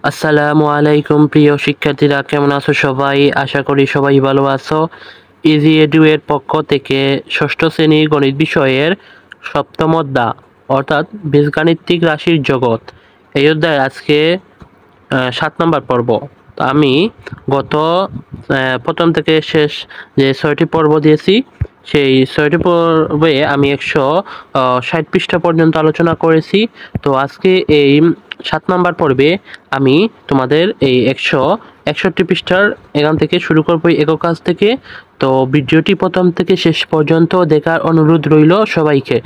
আসসালামু আলাইকুম প্রিয় শিক্ষার্থীরা, কেমন আছো সবাই? আশা করি সবাই ভালো আছো। ইজি এডু এর পক্ষ থেকে ষষ্ঠ শ্রেণীর গণিত বিষয়ের সপ্তম অধ্যায় অর্থাৎ বীজগাণিতিক রাশির জগৎ এই অধ্যায় আজকে 7 নম্বর পর্ব। তো আমি গত প্রথম থেকে শেষ যে 6টি পর্ব দিয়েছি সেই 6টি পর্বে আমি 160 পৃষ্ঠা পর্যন্ত আলোচনা করেছি। তো আজকে এই 7 নম্বর পর্বে আমি তোমাদের এই 161 পৃষ্ঠার এখান থেকে শুরু করবো, একক কাজ থেকে। তো ভিডিওটি প্রথম থেকে শেষ পর্যন্ত দেখার অনুরোধ রইল সবাইকে।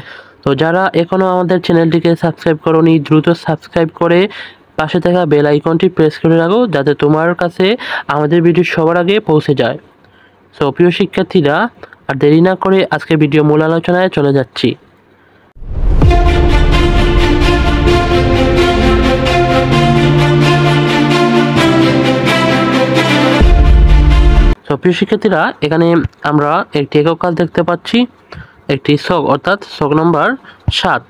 তো যারা এখনো আমাদের চ্যানেলটিকে সাবস্ক্রাইব করোনি, দ্রুত সাবস্ক্রাইব করে পাশে থাকা বেল আইকনটি প্রেস করে রাখো, যাতে তোমার কাছে আমাদের ভিডিও সবার আগে পৌঁছে যায়। সো প্রিয় শিক্ষার্থীরা, আর দেরি না করে আজকে ভিডিও মূল আলোচনায় চলে যাচ্ছি। তো প্রিয় শিক্ষার্থীরা, এখানে আমরা একটি একক কাজ দেখতে পাচ্ছি, একটি ছক অর্থাৎ ছক নম্বর 7।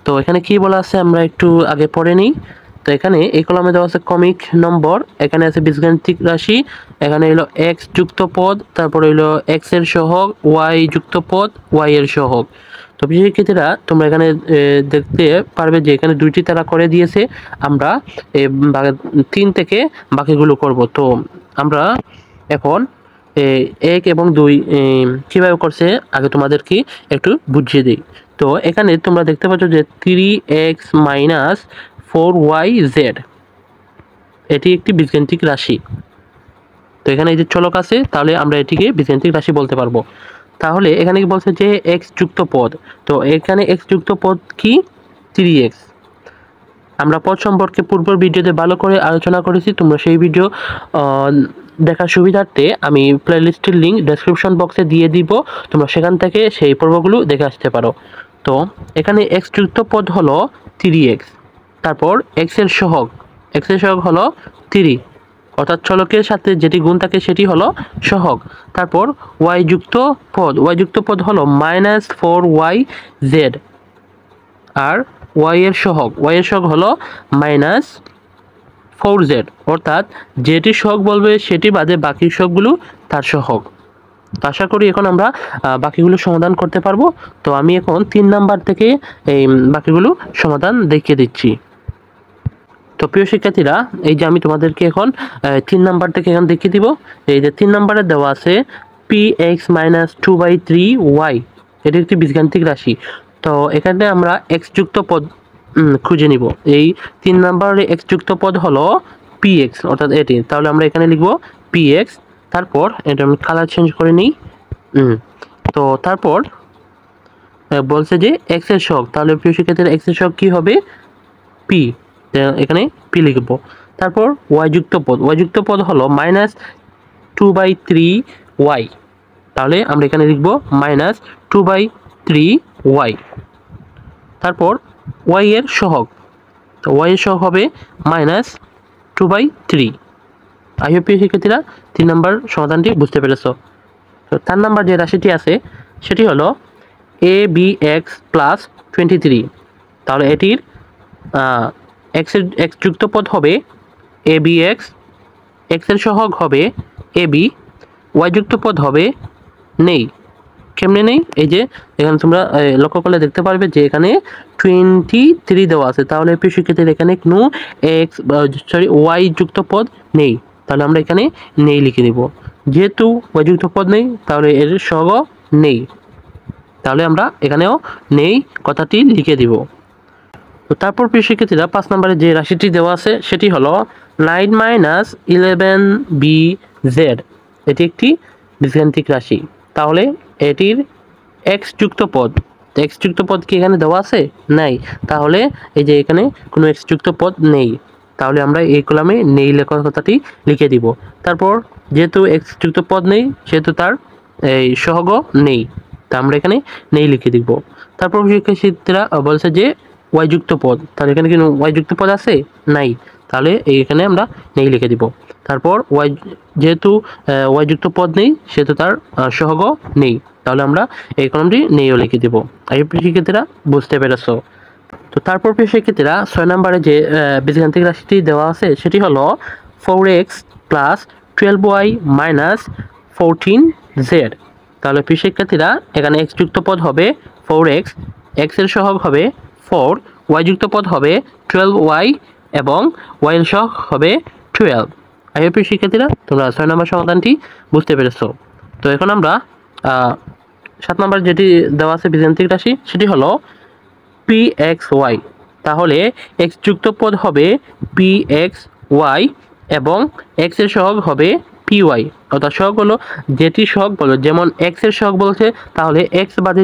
তো এখানে কি বলা আছে আমরা একটু আগে পড়ে নিই। তো এখানে এই কলামে দেওয়া আছে ক্রমিক নম্বর, এখানে আছে বীজগাণিতিক রাশি, এখানে হলো এক্স যুক্ত পদ, তারপরে হলো এক্স এর সহগ, ওয়াই যুক্ত পদ, ওয়াই এর সহগ। তো প্রিয় শিক্ষার্থীরা, তোমরা এখানে দেখতে পারবে যে এখানে দুইটি তারা করে দিয়েছে, আমরা 3 থেকে বাকিগুলো করব। তো আমরা এখন 1 এবং 2 কীভাবে করছে আগে তোমাদেরকে একটু বুঝিয়ে দিই। তো এখানে তোমরা দেখতে পাচ্ছ যে 3x - 4yz এটি একটি বীজগাণিতিক রাশি। তো এখানে এই যে চলক আছে, তাহলে আমরা এটিকে বীজগাণিতিক রাশি বলতে পারবো। তাহলে এখানে কি বলছে যে x যুক্ত পদ, তো এখানে x যুক্ত পদ কি 3x। আমরা পদ সম্পর্কে পূর্বের ভিডিওতে ভালো করে আলোচনা করেছি, তোমরা সেই ভিডিও দেখার সুবিধার্থে আমি প্লেলিস্টের লিঙ্ক ডেসক্রিপশন বক্সে দিয়ে দিব, তোমরা সেখান থেকে সেই পর্বগুলো দেখে আসতে পারো। তো এখানে x যুক্ত পদ হলো 3x, তারপর x এর সহগ হলো 3, অর্থাৎ চলকের সাথে যেটি গুণ থাকে সেটি হলো সহগ। তারপর y যুক্ত পদ হলো -4yz, আর y এর সহগ হলো -4z, অর্থাৎ যেটি সহগ বলবে সেটি বাদে বাকি সবগুলো তার সহগ। তো আশা করি এখন আমরা বাকিগুলো সমাধান করতে পারবো। তো আমি এখন 3 নাম্বার থেকে এই বাকিগুলো সমাধান দেখিয়ে দিচ্ছি। তো প্রিয় শিক্ষার্থীরা, এই যে আমি তোমাদেরকে এখন 3 নাম্বার থেকে এখন দেখিয়ে দিব। এই যে 3 নাম্বারে দেওয়া আছে px - 2/3y, এটি একটি বীজগাণিতিক রাশি। তো এখানে আমরা x যুক্ত পদ খুঁজে নিব। এই 3 নাম্বারের x যুক্ত পদ হলো px, অর্থাৎ এটি। তাহলে আমরা এখানে লিখব px, তারপর এটা আমি কালার চেঞ্জ করে নিই। তো তারপর বলছে যে x এর সহগ, তাহলে প্রিয় শিক্ষার্থীরা x এর সহগ কি হবে p, এখানে p লিখব। তারপর y যুক্ত পদ হলো -2/3y, তাহলে আমরা এখানে লিখব -2/3y। তারপর y এর সহগ, তো y এর সহগ হবে -2/3। আই হোপ প্রিয় শিক্ষার্থীরা 3 নম্বর সমাধানটি বুঝতে পেরেছ। তো 4 নম্বর যে রাশিটি আছে সেটি হলো abx + 23, তাহলে এটির x যুক্ত পদ হবে abx, x এর সহগ হবে ab, y যুক্ত পদ হবে নেই। কেমনে নেই? এই যে এখানে তোমরা লক্ষ্য করলে দেখতে পারবে যে এখানে 23 দেওয়া আছে, তাহলে প্রিয় শিক্ষার্থীরা এখানে কোনো y যুক্ত পদ নেই, তাহলে আমরা এখানে নেই লিখে দেব। যেহেতু y যুক্ত পদ নেই, তাহলে এর সহগ নেই, তাহলে আমরা এখানেও নেই কথাটি লিখে দিব। তো তারপর প্রিয় শিক্ষার্থীরা 5 নম্বরে যে রাশিটি দেওয়া আছে সেটি হলো 9 - 11bz, এটি একটি বীজগাণিতিক রাশি। তাহলে এটির x যুক্ত পদ কি এখানে দেওয়া আছে? নাই, তাহলে এই যে এখানে কোনো x যুক্ত পদ নেই, তাহলে আমরা এই কলামে নেই লেখার কথাটি লিখে দিব। তারপর যেহেতু x যুক্ত পদ নেই সেহেতু তার এই সহগ নেই, তা আমরা এখানে নেই লিখে দিব। তারপর শিক্ষার্থীরা বলছে যে y যুক্ত পদ, তাহলে এখানে কি y যুক্ত পদ আছে? নাই, তাহলে এইখানে আমরা নেই লিখে দিব। তারপর যেহেতু y যুক্ত পদ নেই সেহেতু তার সহগ নেই, তাহলে আমরা এই কলমটি নেইও লিখে দেব। আই হোপ শিক্ষার্থীরা বুঝতে পেরেছো। তো তারপর প্রিয় শিক্ষার্থীরা 6 নম্বরে যে বীজগাণিতিক রাশিটি দেওয়া আছে সেটি হলো 4x plus 12y minus 14z। তাহলে প্রিয় শিক্ষার্থীরা এখানে x যুক্ত পদ হবে 4x, x এর সহগ হবে 4, y যুক্ত পদ হবে 12y এবং y এর সহগ হবে 12। আই হোপ প্রিয় শিক্ষার্থীরা তোমরা 6 নম্বর সমাধানটি বুঝতে পেরেছো। তো এখন আমরা 7 নম্বর যেটি দেওয়া আছে বীজগাণিতিক রাশি সেটি হলো pxy। তাহলে x যুক্ত পদ হবে pxy এবং x এর সহগ হবে py, অর্থাৎ সহগ হলো যেটি সহগ বলো, যেমন x এর সহগ বলছে তাহলে x বাদে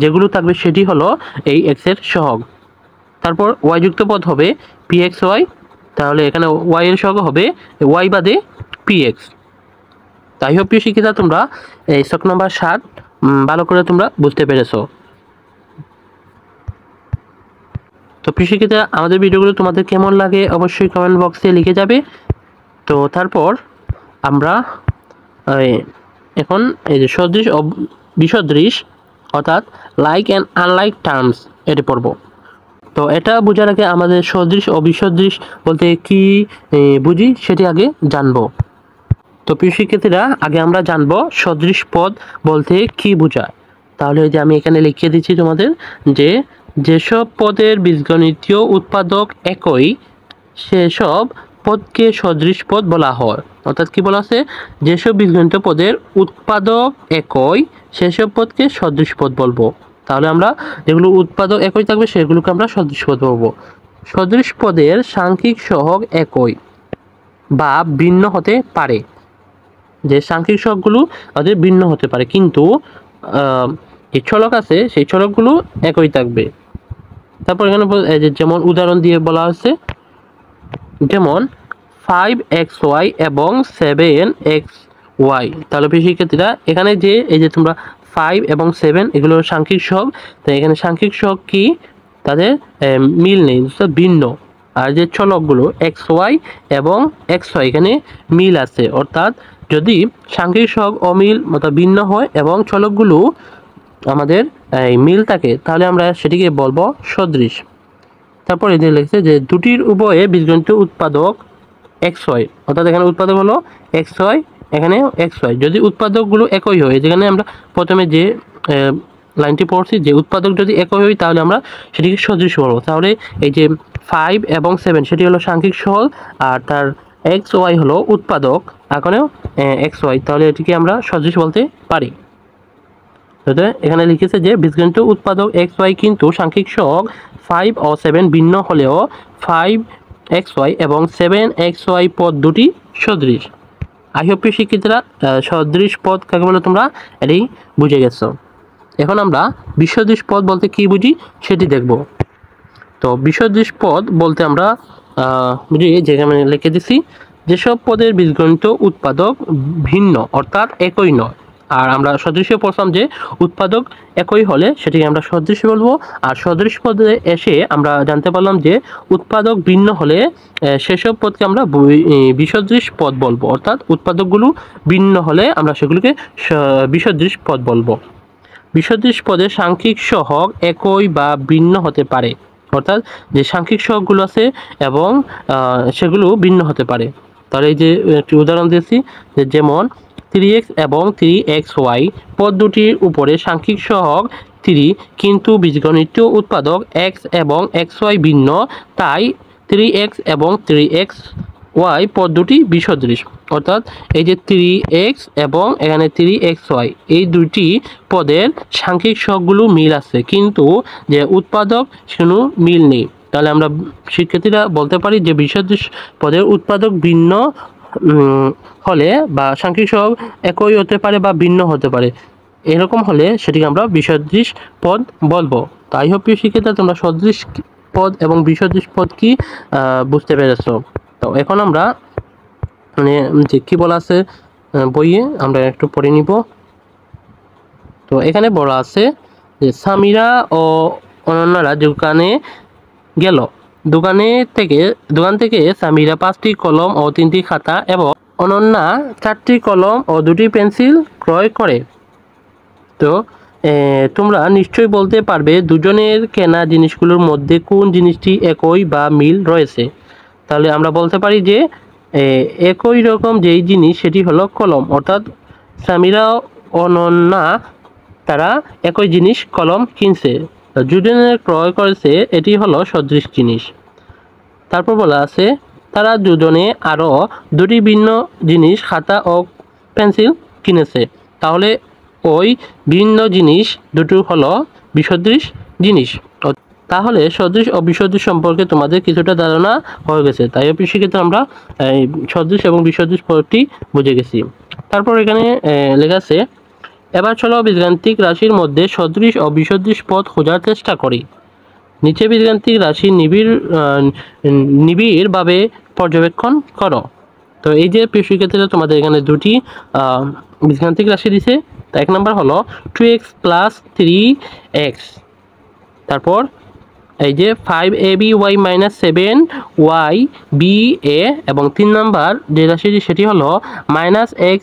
যেগুলো থাকবে সেটি হলো এই x এর সহগ। তারপর y যুক্ত পদ হবে pxy, তাহলে এখানে y এর সহগ হবে y বাদে px। তাই হোক প্রিয় শিক্ষিতা তোমরা এই ছক নম্বর 7 ভালো করে তোমরা বুঝতে পেরেছো। তো প্রিয় শিক্ষিতা আমাদের ভিডিওগুলো তোমাদের কেমন লাগে অবশ্যই কমেন্ট বক্সে লিখে যাবে। তো তারপর আমরা এখন এই যে সদৃশ ও বিসদৃশ অর্থাৎ লাইক অ্যান্ড আনলাইক টার্মস এটি পড়ব। তো এটা বোঝার আগে আমাদের সদৃশ ও বিসদৃশ বলতে কি বুঝি সেটি আগে জানবো। তো প্রিয় শিক্ষার্থীরা আগে আমরা জানবো সদৃশ পদ বলতে কি বোঝায়। তাহলে যে আমি এখানে লিখিয়ে দিচ্ছি তোমাদের যে যেসব পদের বীজগণিতীয় উৎপাদক একই সেসব পদকে সদৃশ পদ বলা হয়। অর্থাৎ কি বলা আছে, যেসব বীজগণিত পদের উৎপাদক একই সেসব পদকে সদৃশ পদ বলবো। তাহলে আমরা যেগুলো উৎপাদক একই থাকবে সেগুলোকে আমরা সদৃশ পদ বলবো। সদৃশ পদের সাংখ্যিক সহগ একই বা ভিন্ন হতে পারে, যে সাংখ্যিক সহগগুলো ওদের ভিন্ন হতে পারে কিন্তু যে চলক আছে সেই চলকগুলো একই থাকবে। তারপর এখানে যেমন উদাহরণ দিয়ে বলা আছে, যেমন 5xy এবং 7xy। তাহলে প্রিয় শিক্ষার্থীরা এখানে যে এই যে তোমরা 5 এবং 7 এগুলো সাংখ্যিক সহগ, তো এখানে সাংখ্যিক সহগ কি তাদের মিল নেই, ভিন্ন। আর যে চলকগুলো xy এবং xy এখানে মিল আছে, অর্থাৎ যদি সাংখ্যিক সহগ অমিল অর্থাৎ ভিন্ন হয় এবং চলকগুলো আমাদের মিল থাকে তাহলে আমরা সেটিকে বলবো সদৃশ। তারপর এদের লিখছে যে দুটির উভয়ে বীজগণিত উৎপাদক xy, অর্থাৎ এখানে উৎপাদক হলো xy, এখানে xy। যদি উৎপাদকগুলো একই হয়, যেখানে আমরা প্রথমে যে লাইনটি পড়ছি যে উৎপাদক যদি একই হয় তাহলে আমরা সেটিকে সদৃশ বলবো। তাহলে এই যে 5 এবং 7 সেটি হলো সাংখ্যিক সহগ আর তার xy হলো উৎপাদক, এখানেও xy, তাহলে এটিকে আমরা সদৃশ বলতে পারি। এখানে লিখেছে যে বীজগণিত উৎপাদক xy কিন্তু সাংখ্যিক সহগ 5 ও 7 ভিন্ন হলেও 5xy এবং 7xy পদ দুটি সদৃশ। আই হোপ শিক্ষিতরা সদৃশ পদ কাকে বলে তোমরা এটি বুঝে গেছো। এখন আমরা বিসদৃশ পদ বলতে কি বুঝি সেটি দেখব। তো বিসদৃশ পদ বলতে আমরা বুঝি যেখানে লিখে দিছি যেসব পদের বীজগণিত উৎপাদক ভিন্ন অর্থাৎ একই নয়। আর আমরা সদৃশ পড়লাম যে উৎপাদক একই হলে সেটিকে আমরা সদৃশ বলবো। আর সদৃশ পদে এসে আমরা জানতে পারলাম যে উৎপাদক ভিন্ন হলে সেসব পদকে আমরা বিসদৃশ পদ বলবো, অর্থাৎ উৎপাদকগুলো ভিন্ন হলে আমরা সেগুলোকে বিসদৃশ পদ বলবো। বিসদৃশ পদের সাংখ্যিক সহগ একই বা ভিন্ন হতে পারে, অর্থাৎ যে সাংখ্যিক সহগগুলো আছে এবং সেগুলো ভিন্ন হতে পারে। তাহলে এই যে একটি উদাহরণ দিয়েছি যেমন 3x এবং 3xy পদ দুটির উপরে সাংখ্যিক সহগ 3 কিন্তু বীজগণিতীয় উৎপাদক x এবং xy ভিন্ন, তাই 3x এবং 3xy পদ দুটি বিসদৃশ। অর্থাৎ এই যে 3x এবং এখানে 3xy এই দুটি পদের সাংখ্যিক সহগগুলো মিল আছে কিন্তু যে উৎপাদক সেগুলো মিল নেই। তাহলে আমরা শিক্ষার্থীরা বলতে পারি যে বিসদৃশ পদের উৎপাদক ভিন্ন হলে বা সাংখ্যিক সহগ একই হতে পারে বা ভিন্ন হতে পারে, এরকম হলে সেটিকে আমরা বিসদৃশ পদ বলবো। তাই হোক প্রিয় শিক্ষিতা তোমরা সদৃশ পদ এবং বিসদৃশ পদ কি বুঝতে পেরেছো। তো এখন আমরা মানে যে কি বলা আছে বইয়ে আমরা একটু পড়ে নিব। তো এখানে বলা আছে যে সামিরা ও অনন্যারা দোকানে গেল, দোকান থেকে সামিরা 5টি কলম ও 3টি খাতা এবং অনন্যা 4টি কলম ও 2টি পেন্সিল ক্রয় করে। তো তোমরা নিশ্চয়ই বলতে পারবে দুজনের কেনা জিনিসগুলোর মধ্যে কোন জিনিসটি একই বা মিল রয়েছে। তাহলে আমরা বলতে পারি যে একই রকম যেই জিনিস সেটি হলো কলম, অর্থাৎ সামিরা অনন্যা তারা একই জিনিস কলম কিনছে, দুজনের ক্রয় করেছে, এটি হলো সদৃশ জিনিস। তারপর বলা আছে তারা দুজনে আরও দুটি ভিন্ন জিনিস খাতা ও পেন্সিল কিনেছে, তাহলে ওই ভিন্ন জিনিস দুটো হলো বিসদৃশ জিনিস। তাহলে সদৃশ ও বিসদৃশ সম্পর্কে তোমাদের কিছুটা ধারণা হয়ে গেছে। তাই সেক্ষেত্রে আমরা সদৃশ এবং বিসদৃশ পদটি বুঝে গেছি। তারপর এখানে লেখা আছে এবার চলো বীজগাণিতিক রাশির মধ্যে সদৃশ ও বিসদৃশ পদ খোঁজার চেষ্টা করি। নিচে বীজগাণিতিক রাশি নিবিড়ভাবে পর্যবেক্ষণ করো। তো এই যে প্রিয় শিক্ষার্থীরা তোমাদের এখানে দুটি বীজগাণিতিক রাশি দিছে। তো এক নম্বর হলো 2x + 3x, তারপর এই যে 5ab y - 7yba, এবং 3 নম্বর যে রাশিটি সেটি হলো -xyz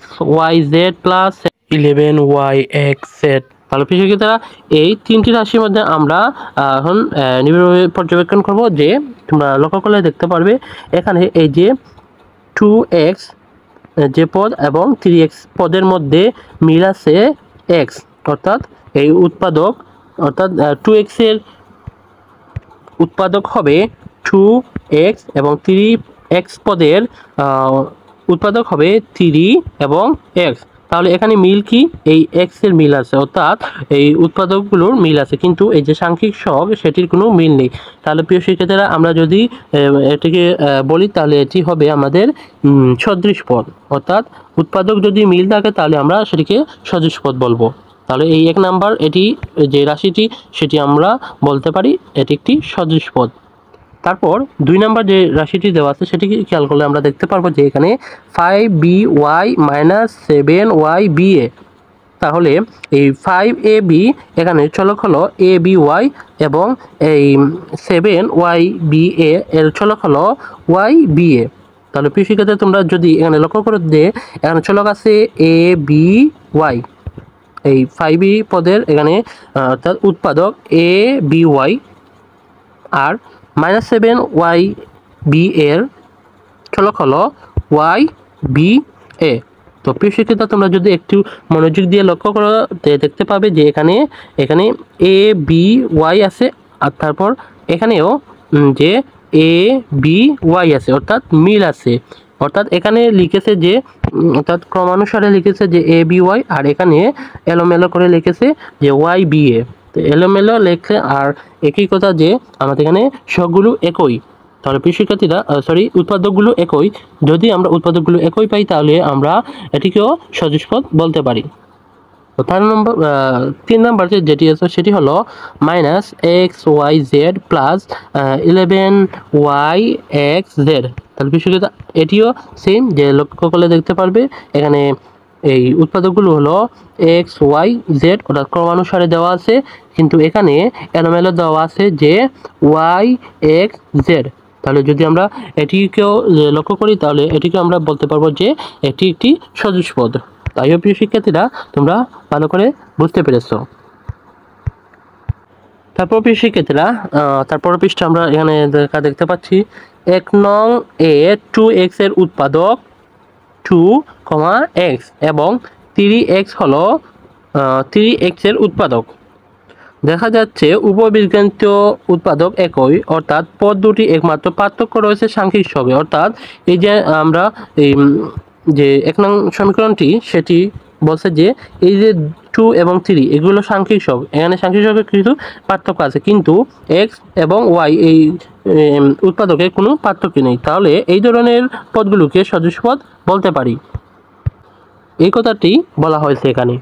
+ 11yxz। তাহলে প্রিয় শিক্ষার্থীরা এই তিনটি রাশির মধ্যে আমরা এখন নিবিড়ভাবে পর্যবেক্ষণ করব। যে তোমরা লক্ষ্য করলে দেখতে পারবে এখানে এই যে 2x যে পদ এবং 3x পদের মধ্যে মিল আছে x, অর্থাৎ এই উৎপাদক অর্থাৎ 2x এর উৎপাদক হবে 2x এবং 3x পদের উৎপাদক হবে 3 এবং x। তাহলে এখানে মিল কি, এই x এর মিল আছে, অর্থাৎ এই উৎপাদকগুলোর মিল আছে, কিন্তু এই যে সাংখ্যিক সহগ সেটির কোনো মিল নেই। তাহলে প্রিয় শিক্ষার্থীরা আমরা যদি এটিকে বলি তাহলে এটি হবে আমাদের সদৃশ পদ, অর্থাৎ উৎপাদক যদি মিল থাকে তাহলে আমরা সেটিকে সদৃশ পদ বলবো। তাহলে এই এক নাম্বার এটি যে রাশিটি সেটি আমরা বলতে পারি এটি একটি সদৃশ পদ। তারপর 2 নাম্বার যে রাশিটি দেওয়া আছে সেটি খেয়াল করলে আমরা দেখতে পারবো যে এখানে 5by - 7yba, তাহলে এই 5ab এখানে চলক হলো aby এবং এই 7yba এর চলক হলো yba। তাহলে প্রিয় শিক্ষার্থী তোমরা যদি এখানে লক্ষ্য করে যে এখানে চলক আছে aby, এই 5b পদের এখানে অর্থাৎ উৎপাদক aby, আর -7yb এর চলক হলো yba। তো প্রিয় শিক্ষার্থী তোমরা যদি একটু মনোযোগ দিয়ে লক্ষ্য করো দেখতে পাবে যে এখানে aby আছে, আর তারপর এখানেও যে aby আছে, অর্থাৎ মিল আছে। অর্থাৎ এখানে লিখেছে যে অর্থাৎ ক্রমানুসারে লিখেছে যে aby, আর এখানে এলোমেলো করে লিখেছে যে yba। তো এলোমেলো লেখে আর একই কথা যে আমাদের এখানে সবগুলো একই। তাহলে প্রিয় শিক্ষার্থীরা উৎপাদকগুলো একই, যদি আমরা উৎপাদকগুলো একই পাই তাহলে আমরা এটিকেও সদৃশ পদ বলতে পারি। তো 3 নম্বর যেটি আছে সেটি হলো -xyz + 11yxz। তাহলে প্রিয় শিক্ষার্থীরা এটিও সেম, যে লক্ষ্য করলে দেখতে পারবে এখানে এই উৎপাদকগুলো হলো x y z, অর্থাৎ ক্রমানুসারে দেওয়া আছে, কিন্তু এখানে এলোমেলো দেওয়া আছে যে y x z। তাহলে যদি আমরা এটিকেও লক্ষ্য করি তাহলে এটিকে আমরা বলতে পারবো যে এটি একটি সদৃশ পদ। তাই প্রিয় শিক্ষার্থীরা তোমরা ভালো করে বুঝতে পেরেছো। তারপর প্রিয় শিক্ষার্থীরা তারপর পৃষ্ঠে আমরা এখানে দেখতে পাচ্ছি 1 নং এ 2x এর উৎপাদক 2, x এবং 3x হলো 3x এর উৎপাদক। দেখা যাচ্ছে উভয় বীজগাণিত উৎপাদক একই, অর্থাৎ পদ দুটি একমাত্র পার্থক্য রয়েছে সাংখ্যিক সহগে। অর্থাৎ এই যে আমরা এই যে 1 নং সমীকরণটি সেটি বলছে যে এই যে 2 এবং 3 এগুলো সাংখ্যিক সহগ, এখানে সাংখ্যিক সহগের কিছু পার্থক্য আছে, কিন্তু x এবং y এই উৎপাদকের কোনো পার্থক্য নেই। তাহলে এই ধরনের পদগুলোকে সদৃশ পদ বলতে পারি, এই কথাটি বলা হয়েছে এখানে।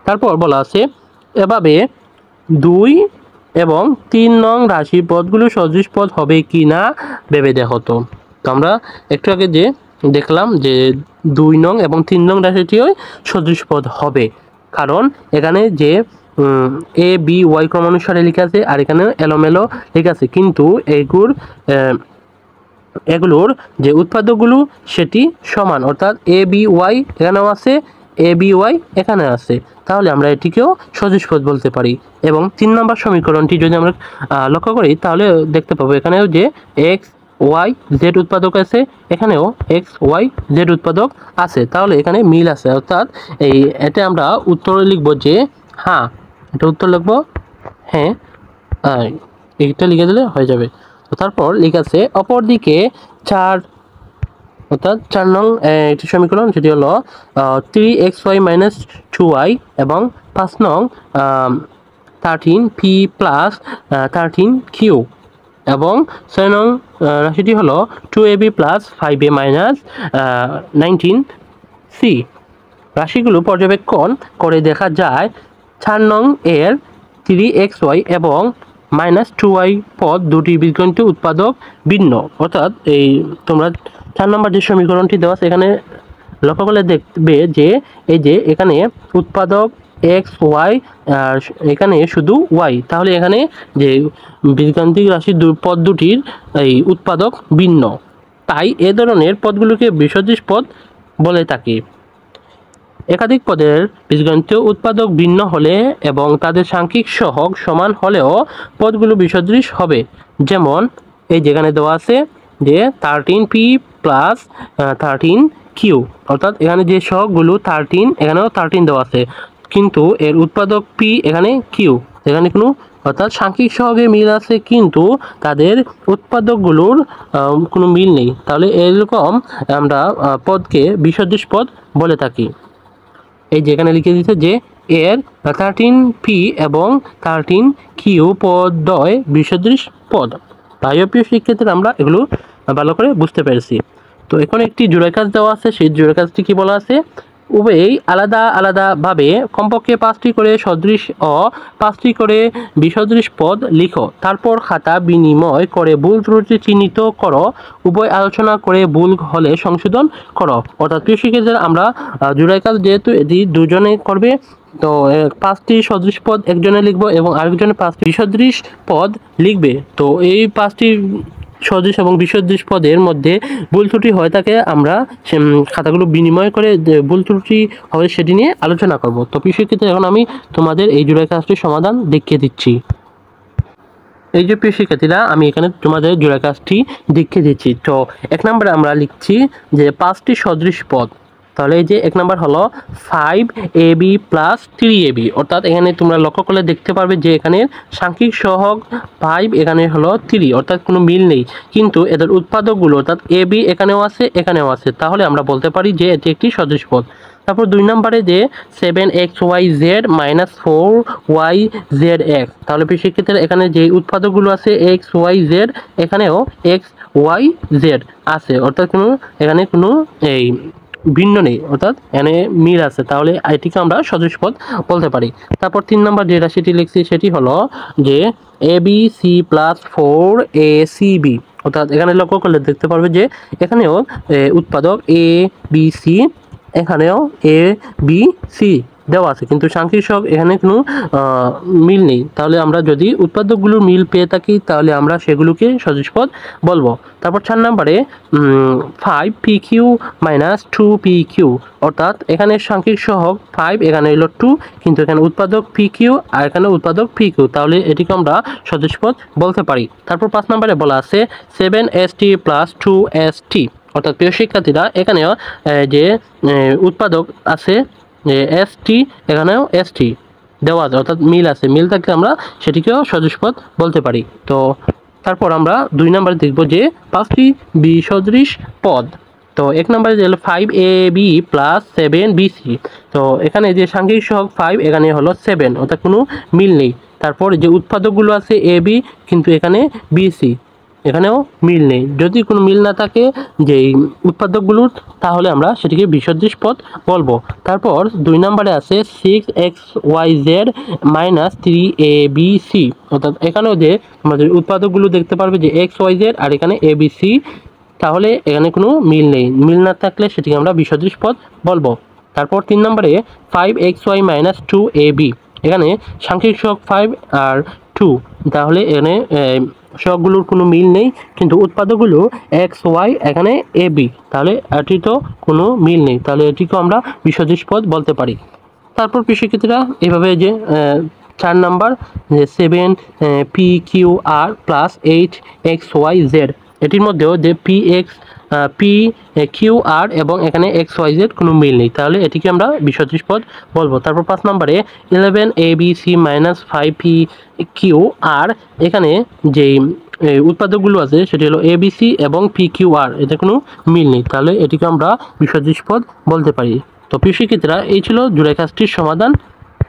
তারপর বলা আছে এভাবে 2 এবং 3 নং রাশি পদগুলো সদৃশ পদ হবে কি না ভেবে দেখো। তো আমরা একটু আগে যে দেখলাম যে 2 নং এবং 3 নং রাশিটিও সদৃশ পদ হবে, কারণ এখানে যে এ বি ওয়াই ক্রমানুসারে লেখা আছে আর এখানে এলোমেলো লেখা আছে, কিন্তু এগুলোর যে উৎপাদকগুলো সেটি সমান, অর্থাৎ এ বি ওয়াই এখানেও আছে এ বি ওয়াই এখানে আছে, তাহলে আমরা এটিকেও সদিশ পদ বলতে পারি। এবং 3 নম্বর সমীকরণটি যদি আমরা লক্ষ্য করি তাহলে দেখতে পাবো এখানেও যে এক্স ওয়াই জেড উৎপাদক আছে, এখানেও এক্স ওয়াই জেড উৎপাদক আছে, তাহলে এখানে মিল আছে। অর্থাৎ এটা আমরা উত্তরে লিখবো যে হ্যাঁ, এটা উত্তর লিখবো হ্যাঁ, এইটা লিখে দিলে হয়ে যাবে। তো তারপর লিখে আছে অপরদিকে 4, অর্থাৎ 4 নং একটি সমীকরণ, সেটি হলো 3xy - 2y এবং 5 নং 13p প্লাস 13q এবং 6 নং রাশিটি হলো 2ab plus 5a minus 19c। রাশিগুলো পর্যবেক্ষণ করে দেখা যায় 4 নং এর 3xy এবং -2y পদ দুটি বীজগণিত উৎপাদক ভিন্ন। অর্থাৎ এই তোমরা 4 নম্বর যে সমীকরণটি দেওয়া আছে এখানে লক্ষ্য করলে দেখবে যে এই যে এখানে উৎপাদক এক্স ওয়াই আর এখানে শুধু ওয়াই, তাহলে এখানে যে বীজগাণিতিক রাশির পদ দুটির এই উৎপাদক ভিন্ন, তাই এ ধরনের পদগুলোকে বিসদৃশ পদ বলে থাকি। একাধিক পদের বীজগণিতীয় উৎপাদক ভিন্ন হলে এবং তাদের সাংখ্যিক সহগ সমান হলেও পদগুলো বিসদৃশ হবে। যেমন এই যেখানে দেওয়া আছে যে 13p প্লাস 13q, অর্থাৎ এখানে যে সহগগুলো 13, এখানেও 13 দেওয়া আছে, কিন্তু এর উৎপাদক p, এখানে q, এখানে কোনো অর্থাৎ সাংখ্যিক সহগে মিল আছে কিন্তু তাদের উৎপাদকগুলোর কোনো মিল নেই, তাহলে এরকম আমরা পদকে বিসদৃশ পদ বলে থাকি। এই যেখানে লিখে দিয়েছে যে এর 13p এবং 13q পদদ্বয় বিসদৃশ পদ। প্রায় প্রিয় শিক্ষার্থীরা আমরা এগুলো ভালো করে বুঝতে পেরেছি। তো এখন একটি জোড়ার কাজ দেওয়া আছে, সেই জোড়ার কাজটি কি বলা আছে, উভয়ই আলাদা আলাদাভাবে কমপক্ষে 5টি করে সদৃশ ও 5টি করে বিসদৃশ পদ লিখো, তারপর খাতা বিনিময় করে ভুল ত্রুটি চিহ্নিত করো, উভয় আলোচনা করে ভুল হলে সংশোধন করো। অর্থাৎ প্রিয় শিক্ষার্থীরা আমরা জোড়ার কাজ যেহেতু এটি দুজনে করবে, তো 5টি সদৃশ পদ একজনে লিখবো এবং আরেকজনে 5টি বিসদৃশ পদ লিখবে। তো এই 5টি সদৃশ এবং বিসদৃশ পদের মধ্যে ভুল ত্রুটি হয়ে থাকে, আমরা খাতাগুলো বিনিময় করে ভুল ত্রুটি হবে সেটি নিয়ে আলোচনা করব। তো প্রিয় শিক্ষার্থীরা এখন আমি তোমাদের এই জোড়ার কাজটির সমাধান দেখিয়ে দিচ্ছি। এই যে প্রিয় শিক্ষার্থীরা আমি এখানে তোমাদের জোড়া কাজটি দেখিয়ে দিচ্ছি। তো 1 নম্বরে আমরা লিখছি যে 5টি সদৃশ পদ, তাহলে এই যে 1 নম্বর হলো 5ab প্লাস 3ab, অর্থাৎ এখানে তোমরা লক্ষ্য করলে দেখতে পারবে যে এখানে সাংখ্যিক সহগ 5, এখানে হলো 3, অর্থাৎ কোনো মিল নেই, কিন্তু এদের উৎপাদকগুলো অর্থাৎ ab এখানেও আছে এখানেও আছে, তাহলে আমরা বলতে পারি যে এটি একটি সদৃশ পদ। তারপর 2 নম্বরে যে 7xyz - 4yzx, তাহলে শিক্ষার্থীরা এখানে যে উৎপাদকগুলো আছে xyz, এখানেও xyz আছে, অর্থাৎ এখানে কোনো এই ভিন্ন নেই, অর্থাৎ এখানে মিল আছে, তাহলে এটিকে আমরা সদৃশ পদ বলতে পারি। তারপর 3 নম্বর যে রাশিটি লিখছি সেটি হলো যে abc প্লাস 4acb, অর্থাৎ এখানে লক্ষ্য করলে দেখতে পারবে যে এখানেও উৎপাদক a b c, এখানেও a b c দেওয়া আছে, কিন্তু সাংখ্যিক সহগ এখানে কোনো মিল নেই, তাহলে আমরা যদি উৎপাদকগুলোর মিল পেয়ে থাকি তাহলে আমরা সেগুলোকে সদৃশ পদ বলবো। তারপর 4 নম্বরে 5pq - 2pq, অর্থাৎ এখানে সাংখ্যিক সহগ 5, এখানে হলো 2, কিন্তু এখানে উৎপাদক pq আর এখানে উৎপাদক pq, তাহলে এটিকে আমরা সদৃশ পদ বলতে পারি। তারপর 5 নম্বরে বলা আছে 7st প্লাস 2st, অর্থাৎ প্রিয় শিক্ষার্থীরা এখানেও যে উৎপাদক আছে এসটি, এখানেও এসটি দেওয়া আছে, অর্থাৎ মিল আছে, মিল থাকলে আমরা সেটিকেও সদৃশ পদ বলতে পারি। তো তারপর আমরা 2 নম্বরে দেখব যে 5টি বিসদৃশ পদ। তো 1 নম্বরে যে 5ab প্লাস 7bc, তো এখানে যে সাংখ্যিক সহগ 5, এখানে হলো 7, অর্থাৎ কোনো মিল নেই। তারপর যে উৎপাদকগুলো আছে ab, কিন্তু এখানে bc, এখানেও মিল নেই। যদি কোনো মিল না থাকে যে উৎপাদকগুলোর, তাহলে আমরা সেটিকে বিসদৃশ পদ বলবো। তারপর 2 নম্বরে আছে 6xyz - 3abc, অর্থাৎ এখানেও যে আমাদের উৎপাদকগুলো দেখতে পারবে যে xyz আর এখানে abc, তাহলে এখানে কোনো মিল নেই, মিল না থাকলে সেটিকে আমরা বিসদৃশ পদ বলবো। তারপর 3 নম্বরে 5xy - 2ab, এখানে সাংখ্যিক সহগ 5 আর 2, তাহলে এখানে সবগুলোর কোনো মিল নেই, কিন্তু উৎপাদকগুলো এক্স ওয়াই এখানে এ বি, তাহলে এটি তো কোনো মিল নেই, তাহলে এটিকেও আমরা বিসদৃশ পদ বলতে পারি। তারপর প্রিয় শিক্ষার্থীরা এভাবে যে 4 নাম্বার যে 7 পি কিউ আর প্লাস 8 এক্স ওয়াই জেড, এটির মধ্যেও যে পি কিউ আর এবং এখানে এক্স ওয়াই জেড কোনো মিল নেই, তাহলে এটিকে আমরা বিসদৃশ পদ বলবো। তারপর 5 নম্বরে 11 A B C minus 5 P Q R, এখানে যেই উৎপাদকগুলো আছে সেটি হলো এ বি সি এবং পি কিউ আর, এতে কোনো মিল নেই, তাহলে এটিকে আমরা বিসদৃশ পদ বলতে পারি। তো প্রিয় শিক্ষার্থীরা এই ছিল জোড়াই কাজটির সমাধান।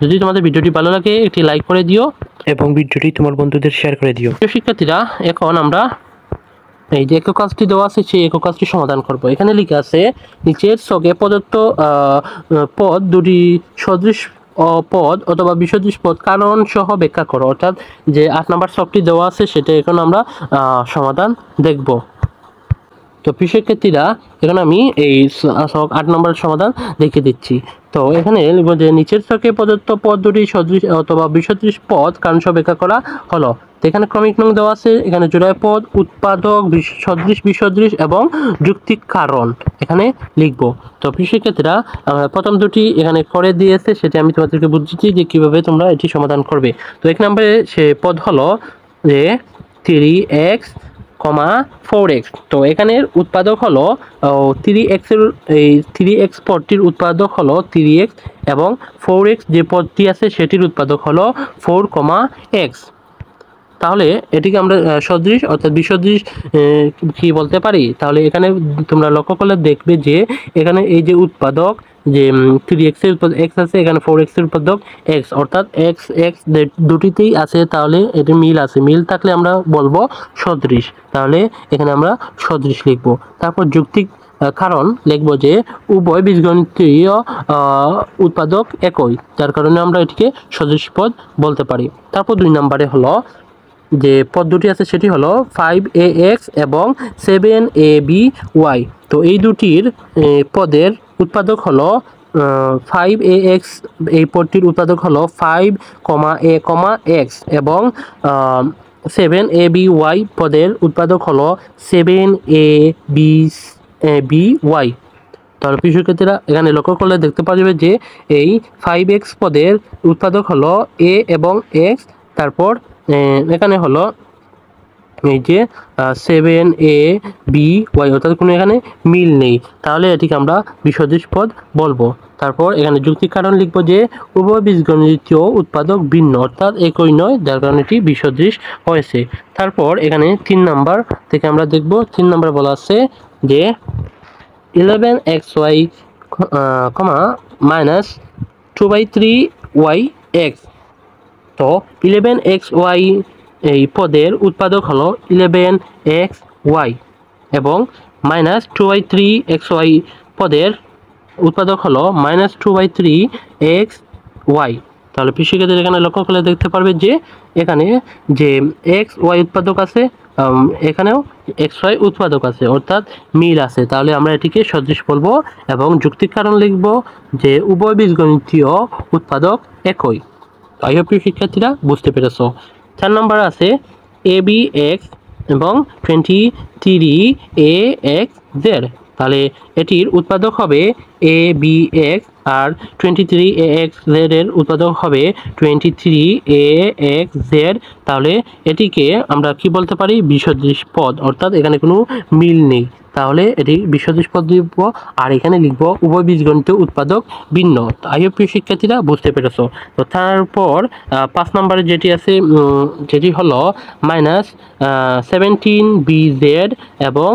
যদি তোমাদের ভিডিওটি ভালো লাগে একটি লাইক করে দিও এবং ভিডিওটি তোমার বন্ধুদের শেয়ার করে দিও। প্রিয় শিক্ষার্থীরা এখন আমরা এই যে একক কাজটি দেওয়া আছে সেই একক কাজটি সমাধান করব। এখানে লেখা আছে নিচের ছকে প্রদত্ত পদ দুটি সদৃশ পদ অথবা বিসদৃশ পদ কারণ সহ ব্যাখ্যা করো, অর্থাৎ যে 8 নম্বর ছকটি দেওয়া আছে সেটা এখন আমরা সমাধান দেখব। তো প্রিয় শিক্ষার্থীরা এখন আমি এই 8 নম্বরের সমাধান দেখিয়ে দিচ্ছি। তো এখানে লিখব যে নিচের ছকে প্রদত্ত পদ দুটি সদৃশ অথবা বিসদৃশ পদ কারণ সহ ব্যাখ্যা করা হলো। তো এখানে ক্রমিক নং দেওয়া আছে, এখানে জোড়াই পদ, উৎপাদক, সদৃশ বিসদৃশ এবং যুক্তিক কারণ এখানে লিখব। তো প্রিয় শিক্ষার্থীরা প্রথম দুটি এখানে করে দিয়েছে, সেটি আমি তোমাদেরকে বুঝিয়েছি যে কিভাবে তোমরা এটি সমাধান করবে। তো 1 নম্বরে সে পদ হলো যে 3x, 4x। তো এখানের উৎপাদক হলো 3x এর, এই 3x পদটির উৎপাদক হলো 3x এবং 4x যে পদটি আছে সেটির উৎপাদক হলো 4x। তাহলে এটিকে আমরা সদৃশ অর্থাৎ বিসদৃশ কি বলতে পারি। তাহলে এখানে তোমরা লক্ষ্য করলে দেখবে যে এখানে এই যে উৎপাদক যে 3x এর উৎপাদক x আছে, এখানে 4x এর উৎপাদক x, অর্থাৎ x x দুটিতেই আছে, তাহলে এটি মিল আছে, মিল থাকলে আমরা বলবো সদৃশ, তাহলে এখানে আমরা সদৃশ লিখব। তারপর যুক্তিক কারণ লিখব যে উভয় বীজগণিতীয় উৎপাদক একই, যার কারণে আমরা এটিকে সদৃশ পদ বলতে পারি। তারপর 2 নম্বরে হলো যে পদ দুটি আছে সেটি হলো 5ax এবং 7aby। তো এই দুটির পদের উৎপাদক হলো 5ax, এই পদটির উৎপাদক হলো 5, a, x এবং 7aby পদের উৎপাদক হলো 7aby। তাহলে প্রিয় শিক্ষার্থীরা এখানে লক্ষ্য করলে দেখতে পারবে যে এই 5x পদের উৎপাদক হলো a এবং x, তারপর এখানে হলো এই যে 7aby, অর্থাৎ কোনো এখানে মিল নেই, তাহলে এটিকে আমরা বিসদৃশ পদ বলবো। তারপর এখানে যুক্তির কারণ লিখবো যে উভয় বীজগণিতীয় উৎপাদক ভিন্ন, অর্থাৎ একই নয়, যার কারণে এটি বিসদৃশ হয়েছে। তারপর এখানে 3 নাম্বার থেকে আমরা দেখব। 3 নাম্বার বলা আছে যে 11xy মাইনাস 2/3yx। তো 11xy এই পদের উৎপাদক হলো 11xy এবং মাইনাস 2/3xy পদের উৎপাদক হলো মাইনাস 2/3xy। তাহলে প্রিয় শিক্ষার্থীরা এখানে লক্ষ্য করলে দেখতে পারবে যে এখানে যে xy উৎপাদক আছে, এখানেও xy উৎপাদক আছে, অর্থাৎ মিল আছে, তাহলে আমরা এটিকে সদৃশ বলবো এবং যুক্তির কারণ লিখব যে উভয় বীজগণিতীয় উৎপাদক একই। আই হোপ প্রিয় শিক্ষার্থীরা বুঝতে পেরেছ। 4 নম্বর আছে abx এবং 23ax তাহলে এটির উৎপাদক হবে abx আর 23ax এর উৎপাদক হবে 23ax। তাহলে এটিকে আমরা কি বলতে পারি বিসদৃশ পদ, অর্থাৎ এখানে কোনো মিল নেই, তাহলে এটি বিসদৃশ পদ লিখব আর এখানে লিখব উভয় বীজগণিত উৎপাদক ভিন্ন। আই হোপ প্রিয় শিক্ষার্থীরা বুঝতে পেরেছ। তো তারপর 5 নম্বরে যেটি আছে যেটি হলো মাইনাস 17bz এবং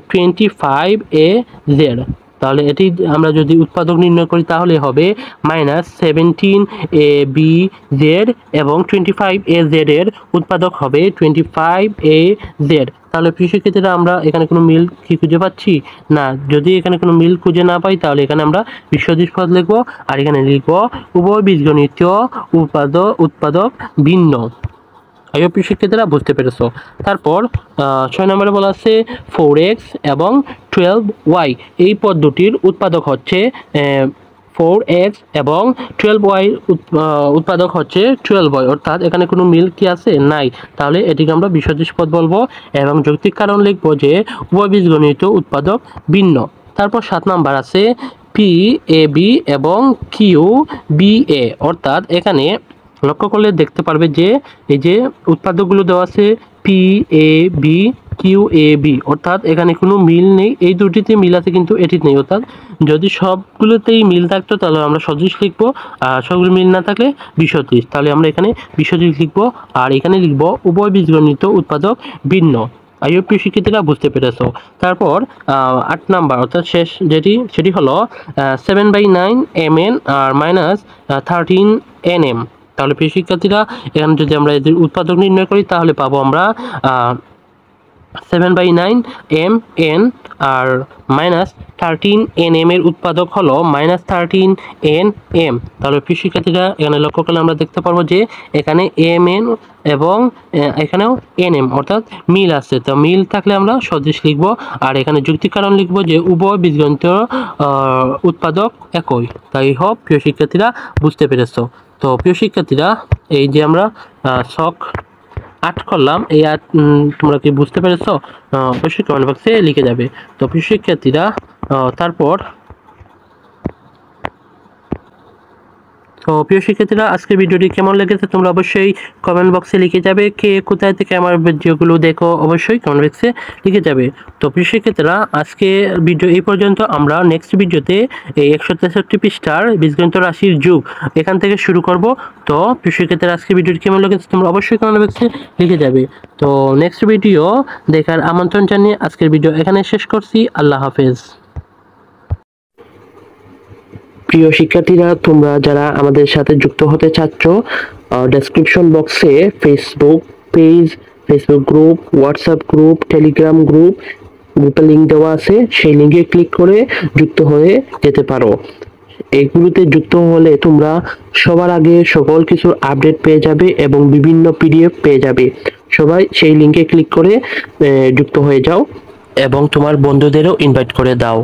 25az। তাহলে এটি আমরা যদি উৎপাদক নির্ণয় করি তাহলে হবে মাইনাস 17abz এবং 25az এর উৎপাদক হবে 25az। তাহলে প্রিয় শিক্ষার্থীরা আমরা এখানে কোনো মিল কি খুঁজে পাচ্ছি না, যদি এখানে কোনো মিল খুঁজে না পাই তাহলে এখানে আমরা বিসদৃশ পদ লিখবো আর এখানে লিখবো উভয় বীজগণিতীয় উৎপাদক ভিন্ন। আই হোপ প্রিয় শিক্ষার্থীরা বুঝতে পেরেছ। তারপর 6 নম্বরে বলা আছে 4x এবং 12y এই পদ দুটির উৎপাদক হচ্ছে 4x এবং 12y উৎপাদক হচ্ছে 12y, অর্থাৎ এখানে কোনো মিল কি আছে? নাই। তাহলে এটিকে আমরা বিসদৃশ পদ বলবো এবং যৌক্তিক কারণ লিখবো যে উভয় বীজগণিত উৎপাদক ভিন্ন। তারপর 7 নাম্বার আছে পি এ বি এবং কিউ বি এ, অর্থাৎ এখানে লক্ষ্য করলে দেখতে পারবে যে এই যে উৎপাদকগুলো দেওয়া আছে P A B Q A B, অর্থাৎ এখানে কোনো মিল নেই। এই দুটিতে মিল আছে কিন্তু এটি নেই, অর্থাৎ যদি সবগুলোতেই মিল থাকতো তাহলে আমরা সদৃশ লিখবো, আর সবগুলো মিল না থাকলে বিসদৃশ। তাহলে আমরা এখানে বিসদৃশ লিখবো আর এখানে লিখবো উভয় বীজগণিত উৎপাদক ভিন্ন। প্রিয় শিক্ষার্থীরা বুঝতে পেরেছো। তারপর 8 নাম্বার অর্থাৎ শেষ সেটি হলো 7/9 mn আর -13 nm। তাহলে প্রিয় শিক্ষার্থীরা এখানে যদি আমরা এদের উৎপাদক নির্ণয় করি তাহলে পাবো আমরা 7/9 mn আর -13 nm এর উৎপাদক হলো -13 nm। তাহলে প্রিয় শিক্ষার্থীরা এখানে লক্ষ্য করলে আমরা দেখতে পারবো যে এখানে mn এবং এখানেও nm, অর্থাৎ মিল আছে। তো মিল থাকলে আমরা সদৃশ লিখবো আর এখানে যুক্তির কারণ লিখবো যে উভয় বীজগণিত উৎপাদক একই। তাই হোক প্রিয় শিক্ষার্থীরা বুঝতে পেরেছো। তো প্রিয় শিক্ষার্থীরা এই যে আমরা শখ 8 করলাম, এই 8 তোমরা কি বুঝতে পেরেছো? অবশ্যই কমেন্ট বক্সে লিখে যাবে। তো প্রিয় শিক্ষার্থীরা তারপর প্রিয় শিক্ষার্থীরা আজকের ভিডিওটি কেমন লেগেছে তোমরা অবশ্যই কমেন্ট বক্সে লিখে যাবে। কে কোথায় থেকে আমার ভিডিওগুলো দেখো অবশ্যই কমেন্ট বক্সে লিখে যাবে। তো প্রিয় শিক্ষার্থীরা আজকে ভিডিও এই পর্যন্ত। আমরা নেক্সট ভিডিওতে এই 163 পৃষ্ঠার বীজগণিত রাশির যুগ এখান থেকে শুরু করব। তো প্রিয় শিক্ষার্থীরা আজকের ভিডিওটি কেমন লেগেছে তোমরা অবশ্যই কমেন্ট বক্সে লিখে যাবে। তো নেক্সট ভিডিও দেখার আমন্ত্রণ জানিয়ে আজকের ভিডিও এখানে শেষ করছি। আল্লাহ হাফেজ। প্রিয় শিক্ষার্থীরা তোমরা যারা আমাদের সাথে যুক্ত হতে চাচ্ছ, ডেসক্রিপশন বক্সে Facebook page, Facebook group, WhatsApp group, Telegram গ্রুপের লিঙ্ক দেওয়া আছে। সেই লিঙ্কে ক্লিক করে যুক্ত হয়ে যেতে পারো। এইগুলোতে যুক্ত হলে তোমরা সবার আগে সকল কিছুর আপডেট পেয়ে যাবে এবং বিভিন্ন পিডিএফ পেয়ে যাবে। সবাই সেই লিঙ্কে ক্লিক করে যুক্ত হয়ে যাও এবং তোমার বন্ধুদেরও ইনভাইট করে দাও।